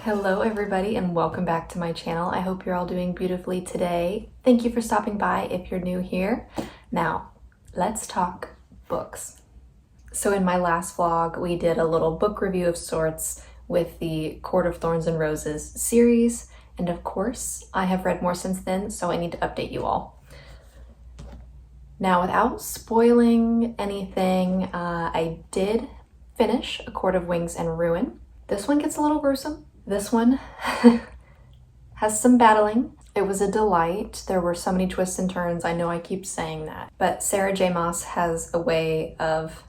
Hello everybody and welcome back to my channel. I hope you're all doing beautifully today. Thank you for stopping by if you're new here. Now, let's talk books. So in my last vlog, we did a little book review of sorts with the Court of Thorns and Roses series. And of course, I have read more since then, so I need to update you all. Now, without spoiling anything, I did finish A Court of Wings and Ruin. This one gets a little gruesome. This one has some battling. It was a delight. There were so many twists and turns. I know I keep saying that, but Sarah J. Maas has a way of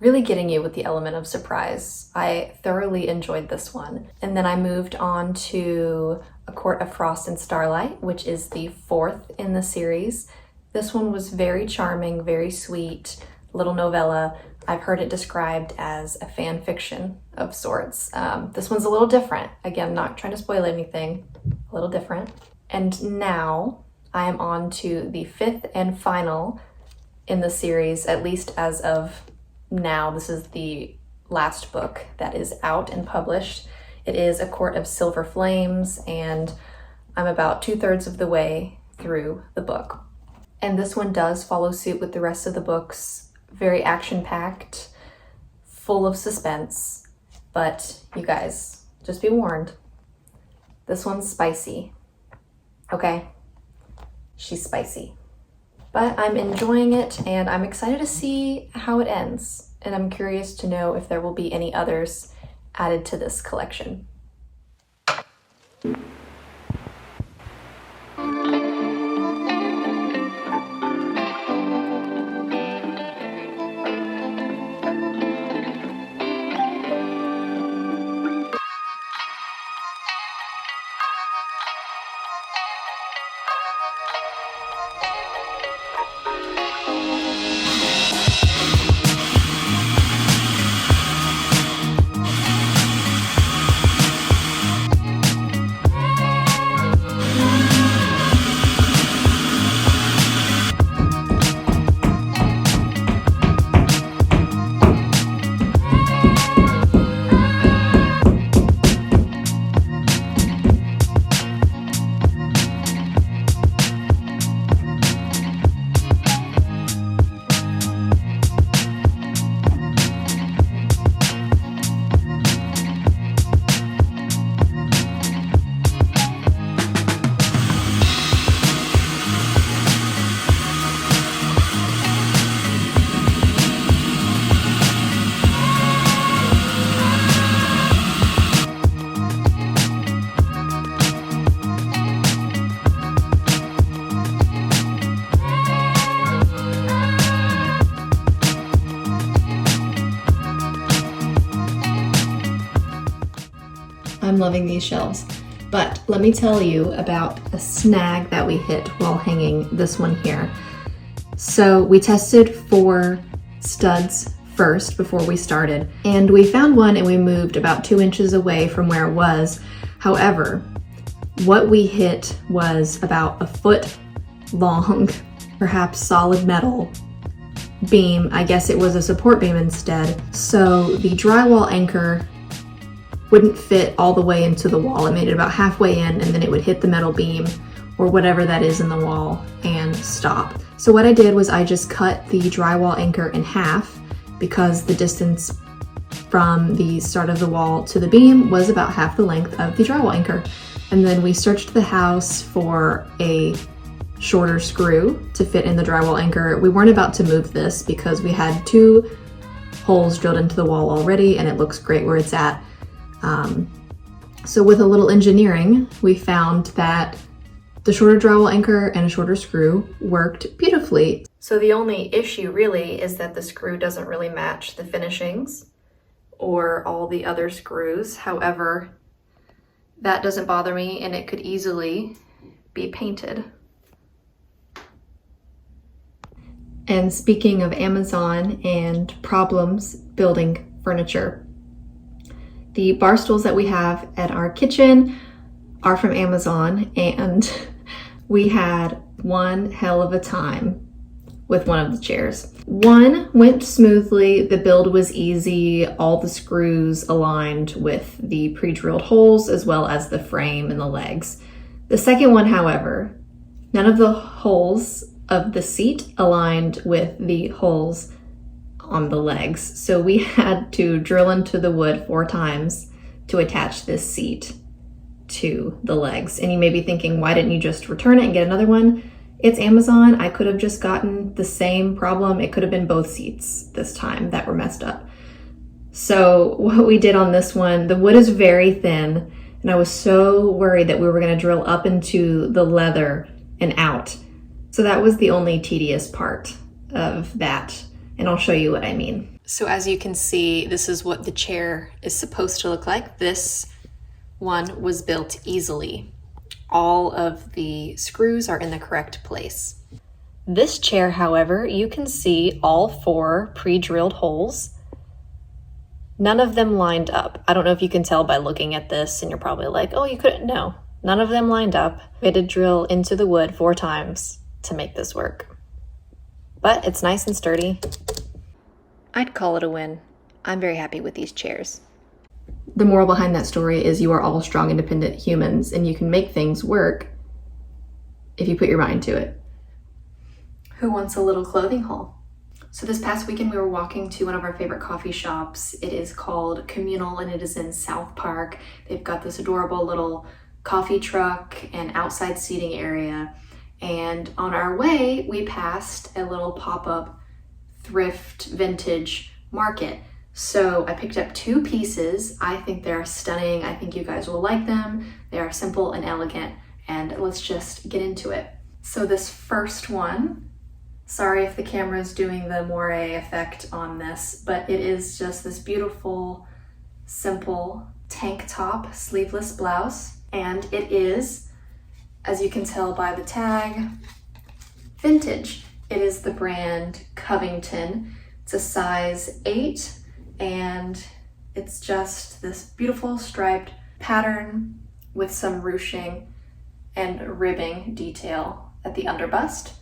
really getting you with the element of surprise. I thoroughly enjoyed this one. And then I moved on to A Court of Frost and Starlight, which is the fourth in the series. This one was very charming, very sweet, little novella. I've heard it described as a fan fiction of sorts. This one's a little different. Again, not trying to spoil anything, a little different. And now I am on to the fifth and final in the series, at least as of now. This is the last book that is out and published. It is A Court of Silver Flames, and I'm about 2/3 of the way through the book. And this one does follow suit with the rest of the books. Very action-packed, full of suspense, but you guys, just be warned, this one's spicy, okay? She's spicy. But I'm enjoying it, and I'm excited to see how it ends, and I'm curious to know if there will be any others added to this collection. I'm loving these shelves, but let me tell you about a snag that we hit while hanging this one here. So we tested for studs first before we started, and we found one and we moved about 2 inches away from where it was. However, what we hit was about a foot long, perhaps solid metal beam. I guess it was a support beam instead. So the drywall anchor wouldn't fit all the way into the wall. It made it about halfway in, and then it would hit the metal beam or whatever that is in the wall and stop. So what I did was I just cut the drywall anchor in half, because the distance from the start of the wall to the beam was about half the length of the drywall anchor. And then we searched the house for a shorter screw to fit in the drywall anchor. We weren't about to move this because we had 2 holes drilled into the wall already, and it looks great where it's at. So with a little engineering, we found that the shorter drywall anchor and a shorter screw worked beautifully. So the only issue really is that the screw doesn't really match the finishings or all the other screws. However, that doesn't bother me, and it could easily be painted. And speaking of Amazon and problems building furniture, the bar stools that we have at our kitchen are from Amazon, and we had one hell of a time with one of the chairs. One went smoothly, the build was easy, all the screws aligned with the pre-drilled holes as well as the frame and the legs. The second one, however, none of the holes of the seat aligned with the holes on the legs. So we had to drill into the wood 4 times to attach this seat to the legs. And you may be thinking, why didn't you just return it and get another one? It's Amazon. I could have just gotten the same problem. It could have been both seats this time that were messed up. So what we did on this one, the wood is very thin, and I was so worried that we were going to drill up into the leather and out. So that was the only tedious part of that, and I'll show you what I mean. So as you can see, this is what the chair is supposed to look like. This one was built easily. All of the screws are in the correct place. This chair, however, you can see all 4 pre-drilled holes. None of them lined up. I don't know if you can tell by looking at this, and you're probably like, oh, you couldn't. No, none of them lined up. We had to drill into the wood 4 times to make this work. But it's nice and sturdy. I'd call it a win. I'm very happy with these chairs. The moral behind that story is you are all strong, independent humans, and you can make things work if you put your mind to it. Who wants a little clothing haul? So this past weekend we were walking to one of our favorite coffee shops. It is called Communal and it is in South Park. They've got this adorable little coffee truck and outside seating area. And on our way, we passed a little pop-up thrift vintage market. So I picked up 2 pieces. I think they're stunning. I think you guys will like them. They are simple and elegant, and let's just get into it. So this first one, sorry if the camera is doing the moire effect on this, but it is just this beautiful, simple tank top, sleeveless blouse, and it is, as you can tell by the tag, vintage. It is the brand Covington. It's a size 8. And it's just this beautiful striped pattern with some ruching and ribbing detail at the underbust.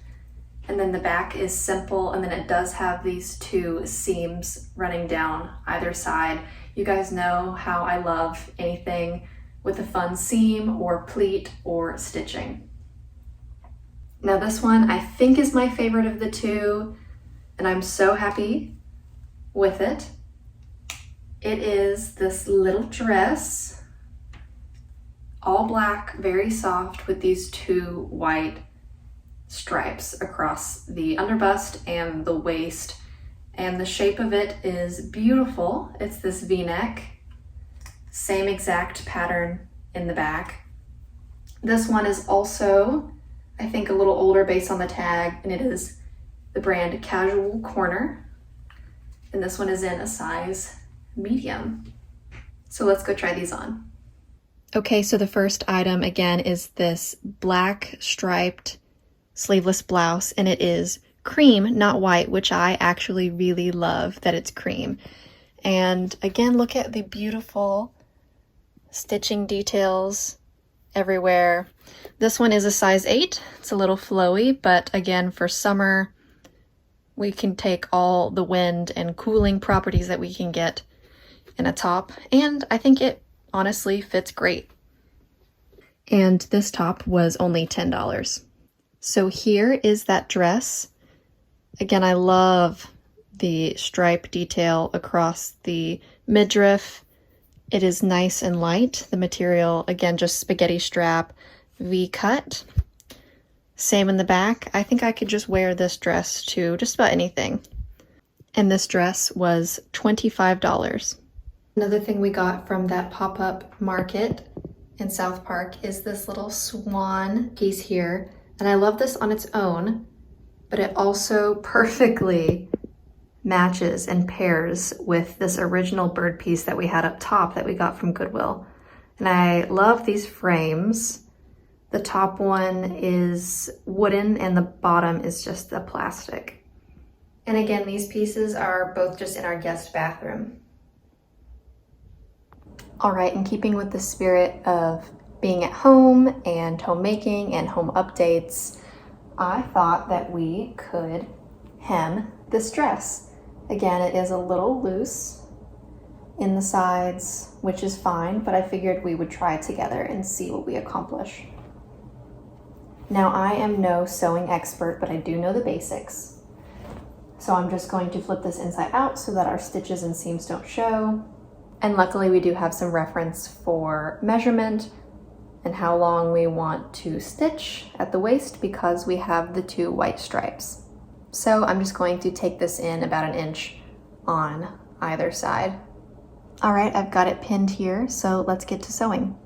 And then the back is simple, and then it does have these 2 seams running down either side. You guys know how I love anything with a fun seam or pleat or stitching. Now this one I think is my favorite of the 2, and I'm so happy with it. It is this little dress, all black, very soft, with these 2 white stripes across the underbust and the waist. And the shape of it is beautiful. It's this V-neck, same exact pattern in the back. This one is also, I think, a little older based on the tag, and it is the brand Casual Corner. And this one is in a size medium. So let's go try these on. Okay, so the first item again is this black striped sleeveless blouse, and it is cream, not white, which I actually really love that it's cream. And again, look at the beautiful stitching details everywhere. This one is a size 8. It's a little flowy, but again, for summer, we can take all the wind and cooling properties that we can get in a top, and I think it honestly fits great. And this top was only $10. So here is that dress. Again, I love the stripe detail across the midriff. It is nice and light. The material, again, just spaghetti strap, V-cut. Same in the back. I think I could just wear this dress to just about anything. And this dress was $25. Another thing we got from that pop-up market in South Park is this little swan piece here. And I love this on its own, but it also perfectly matches and pairs with this original bird piece that we had up top that we got from Goodwill. And I love these frames. The top one is wooden and the bottom is just the plastic. And again, these pieces are both just in our guest bathroom. All right, in keeping with the spirit of being at home and homemaking and home updates, I thought that we could hem this dress. Again, it is a little loose in the sides, which is fine, but I figured we would try it together and see what we accomplish. Now, I am no sewing expert, but I do know the basics. So I'm just going to flip this inside out so that our stitches and seams don't show. And luckily we do have some reference for measurement and how long we want to stitch at the waist because we have the 2 white stripes. So I'm just going to take this in about 1 inch on either side. All right, I've got it pinned here, so let's get to sewing.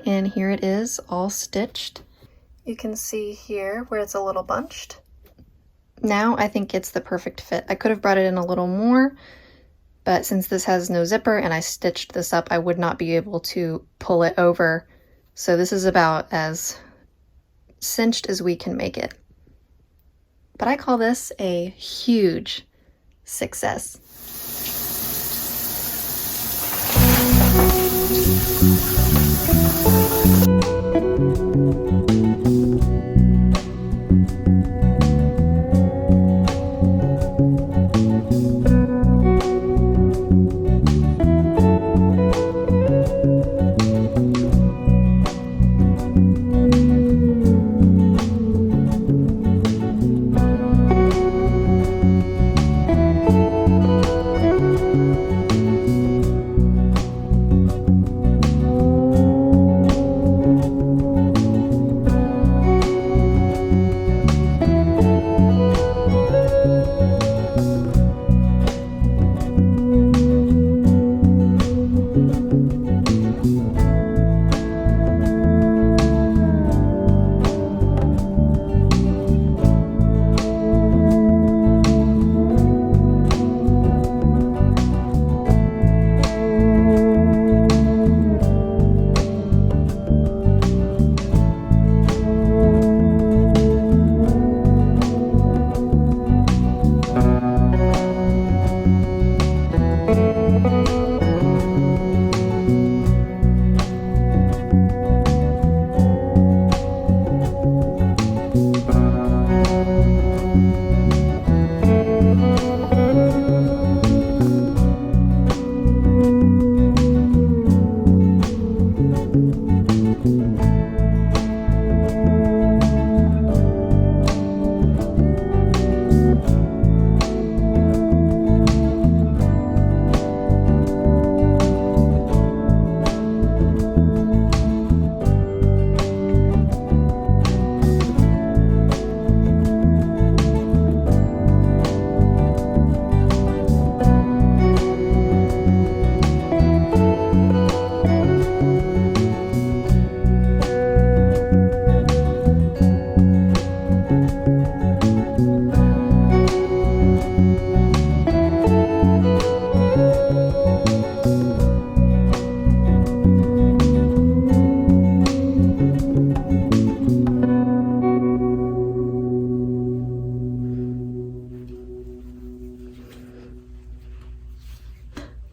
And here it is all stitched. You can see here where it's a little bunched. Now I think it's the perfect fit. I could have brought it in a little more, but since this has no zipper and I stitched this up, I would not be able to pull it over. So this is about as cinched as we can make it. But I call this a huge success.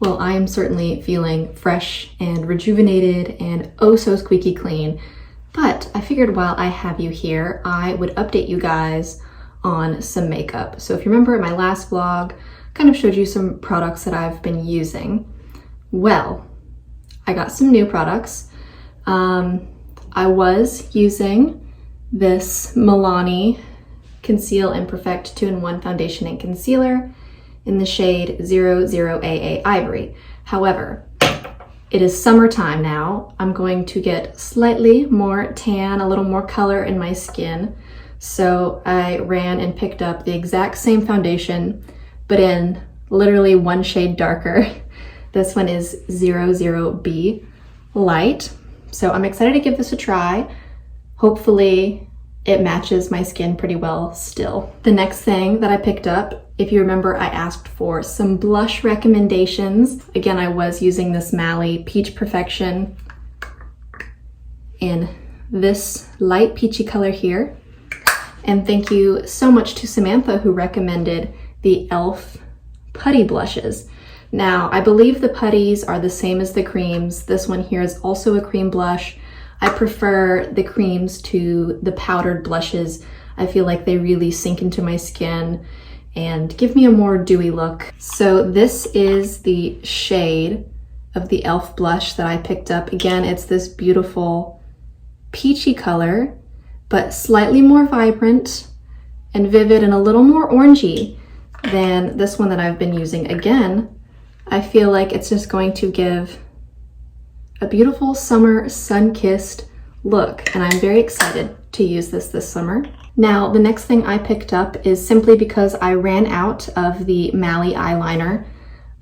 Well, I am certainly feeling fresh and rejuvenated and oh so squeaky clean. But I figured while I have you here, I would update you guys on some makeup. So if you remember in my last vlog, I kind of showed you some products that I've been using. Well, I got some new products. I was using this Milani Conceal and Perfect 2-in-1 Foundation and Concealer in the shade 00AA Ivory. However, it is summertime now. I'm going to get slightly more tan, a little more color in my skin. So I ran and picked up the exact same foundation, but in literally one shade darker. This one is 00B Light. So I'm excited to give this a try. Hopefully it matches my skin pretty well still. The next thing that I picked up, if you remember, I asked for some blush recommendations. Again, I was using this Mally Peach Perfection in this light peachy color here. And thank you so much to Samantha who recommended the e.l.f. putty blushes. Now, I believe the putties are the same as the creams. This one here is also a cream blush. I prefer the creams to the powdered blushes. I feel like they really sink into my skin and give me a more dewy look. So this is the shade of the e.l.f. blush that I picked up. Again, it's this beautiful peachy color, but slightly more vibrant and vivid and a little more orangey than this one that I've been using. Again, I feel like it's just going to give a beautiful summer sun-kissed look, and I'm very excited to use this summer. Now, the next thing I picked up is simply because I ran out of the Mally eyeliner.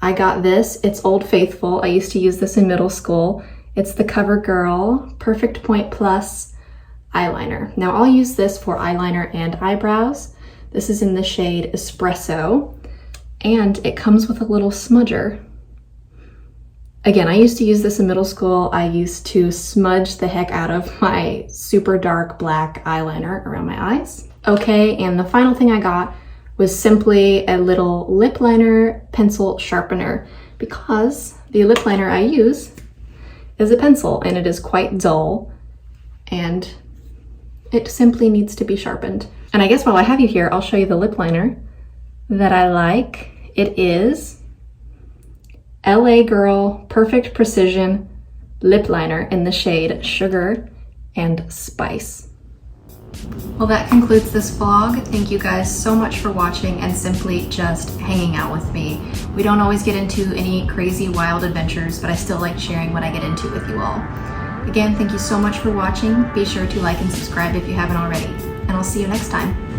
I got this. It's Old Faithful. I used to use this in middle school. It's the CoverGirl Perfect Point Plus eyeliner. Now, I'll use this for eyeliner and eyebrows. This is in the shade Espresso, and it comes with a little smudger. Again, I used to use this in middle school. I used to smudge the heck out of my super dark black eyeliner around my eyes. Okay, and the final thing I got was simply a little lip liner pencil sharpener, because the lip liner I use is a pencil and it is quite dull and it simply needs to be sharpened. And I guess while I have you here, I'll show you the lip liner that I like. It is LA Girl Perfect Precision Lip Liner in the shade Sugar and Spice. Well, that concludes this vlog. Thank you guys so much for watching and simply just hanging out with me. We don't always get into any crazy wild adventures, but I still like sharing what I get into with you all. Again, thank you so much for watching. Be sure to like and subscribe if you haven't already, and I'll see you next time.